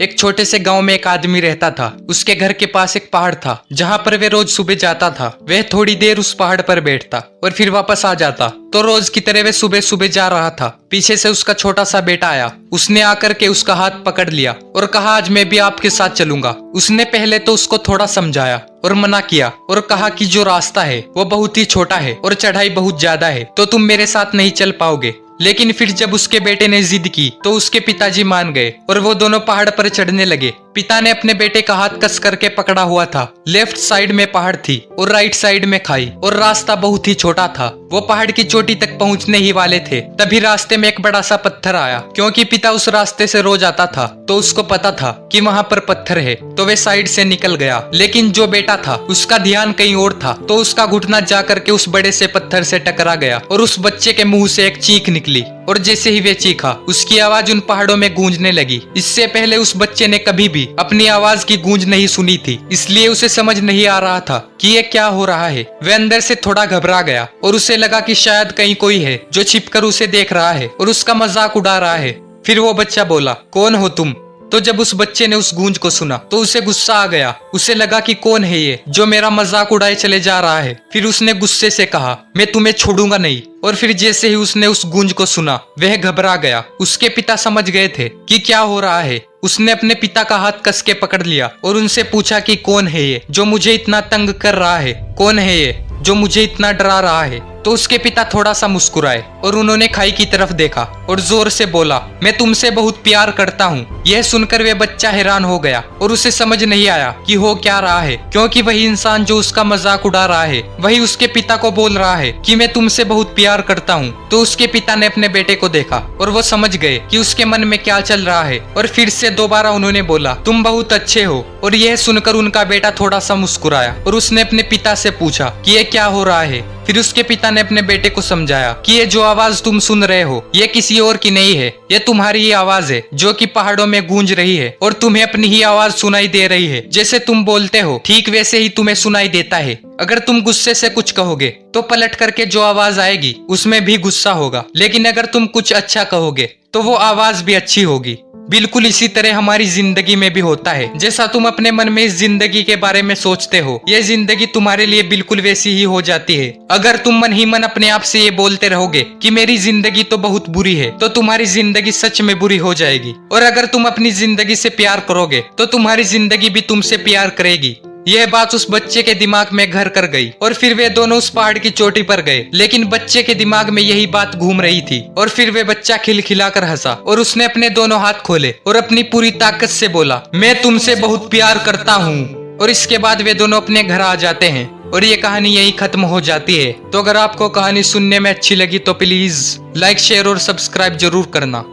एक छोटे से गांव में एक आदमी रहता था। उसके घर के पास एक पहाड़ था जहां पर वे रोज सुबह जाता था। वह थोड़ी देर उस पहाड़ पर बैठता और फिर वापस आ जाता। तो रोज की तरह वह सुबह सुबह जा रहा था। पीछे से उसका छोटा सा बेटा आया। उसने आकर के उसका हाथ पकड़ लिया और कहा, आज मैं भी आपके साथ चलूंगा। उसने पहले तो उसको थोड़ा समझाया और मना किया और कहा कि जो रास्ता है वो बहुत ही छोटा है और चढ़ाई बहुत ज्यादा है, तो तुम मेरे साथ नहीं चल पाओगे। लेकिन फिर जब उसके बेटे ने जिद की तो उसके पिताजी मान गए और वो दोनों पहाड़ पर चढ़ने लगे। पिता ने अपने बेटे का हाथ कस करके पकड़ा हुआ था। लेफ्ट साइड में पहाड़ थी और राइट साइड में खाई और रास्ता बहुत ही छोटा था। वो पहाड़ की चोटी तक पहुंचने ही वाले थे, तभी रास्ते में एक बड़ा सा पत्थर आया। क्योंकि पिता उस रास्ते से रोज आता था तो उसको पता था कि वहां पर पत्थर है, तो वे साइड से निकल गया। लेकिन जो बेटा था उसका ध्यान कहीं और था, तो उसका घुटना जा करके उस बड़े से पत्थर से टकरा गया और उस बच्चे के मुंह से एक चीख निकली। और जैसे ही वे चीखा, उसकी आवाज उन पहाड़ों में गूंजने लगी। इससे पहले उस बच्चे ने कभी भी अपनी आवाज की गूंज नहीं सुनी थी, इसलिए उसे समझ नहीं आ रहा था कि ये क्या हो रहा है। वह अंदर से थोड़ा घबरा गया और उसे लगा कि शायद कहीं कोई है जो छिपकर उसे देख रहा है और उसका मजाक उड़ा रहा है। फिर वो बच्चा बोला, कौन हो तुम? तो जब उस बच्चे ने उस गूंज को सुना तो उसे गुस्सा आ गया। उसे लगा कि कौन है ये जो मेरा मजाक उड़ाए चले जा रहा है। फिर उसने गुस्से से कहा, मैं तुम्हें छोड़ूंगा नहीं। और फिर जैसे ही उसने उस गूंज को सुना वह घबरा गया। उसके पिता समझ गए थे कि क्या हो रहा है। उसने अपने पिता का हाथ कस के पकड़ लिया और उनसे पूछा कि कौन है ये जो मुझे इतना तंग कर रहा है, कौन है ये जो मुझे इतना डरा रहा है। तो उसके पिता थोड़ा सा मुस्कुराए और उन्होंने खाई की तरफ देखा और जोर से बोला, मैं तुमसे बहुत प्यार करता हूँ। यह सुनकर वह बच्चा हैरान हो गया और उसे समझ नहीं आया कि हो क्या रहा है, क्योंकि वही इंसान जो उसका मजाक उड़ा रहा है वही उसके पिता को बोल रहा है कि मैं तुमसे बहुत प्यार करता हूँ। तो उसके पिता ने अपने बेटे को देखा और वो समझ गए कि उसके मन में क्या चल रहा है और फिर से दोबारा उन्होंने बोला, तुम बहुत अच्छे हो। और यह सुनकर उनका बेटा थोड़ा सा मुस्कुराया और उसने अपने पिता से पूछा कि ये क्या हो रहा है। फिर उसके पिता ने अपने बेटे को समझाया कि ये जो आवाज तुम सुन रहे हो ये किसी और की नहीं है, ये तुम्हारी ही आवाज है जो कि पहाड़ों में गूंज रही है और तुम्हें अपनी ही आवाज सुनाई दे रही है। जैसे तुम बोलते हो ठीक वैसे ही तुम्हें सुनाई देता है। अगर तुम गुस्से से कुछ कहोगे तो पलट करके जो आवाज आएगी उसमें भी गुस्सा होगा, लेकिन अगर तुम कुछ अच्छा कहोगे तो वो आवाज भी अच्छी होगी। बिल्कुल इसी तरह हमारी जिंदगी में भी होता है। जैसा तुम अपने मन में इस जिंदगी के बारे में सोचते हो ये जिंदगी तुम्हारे लिए बिल्कुल वैसी ही हो जाती है। अगर तुम मन ही मन अपने आप से ये बोलते रहोगे कि मेरी जिंदगी तो बहुत बुरी है, तो तुम्हारी जिंदगी सच में बुरी हो जाएगी। और अगर तुम अपनी जिंदगी से प्यार करोगे तो तुम्हारी जिंदगी भी तुमसे प्यार करेगी। यह बात उस बच्चे के दिमाग में घर कर गई और फिर वे दोनों उस पहाड़ की चोटी पर गए। लेकिन बच्चे के दिमाग में यही बात घूम रही थी और फिर वे बच्चा खिलखिलाकर हंसा और उसने अपने दोनों हाथ खोले और अपनी पूरी ताकत से बोला, मैं तुमसे बहुत प्यार करता हूँ। और इसके बाद वे दोनों अपने घर आ जाते हैं और ये कहानी यही खत्म हो जाती है। तो अगर आपको कहानी सुनने में अच्छी लगी तो प्लीज लाइक, शेयर और सब्सक्राइब जरूर करना।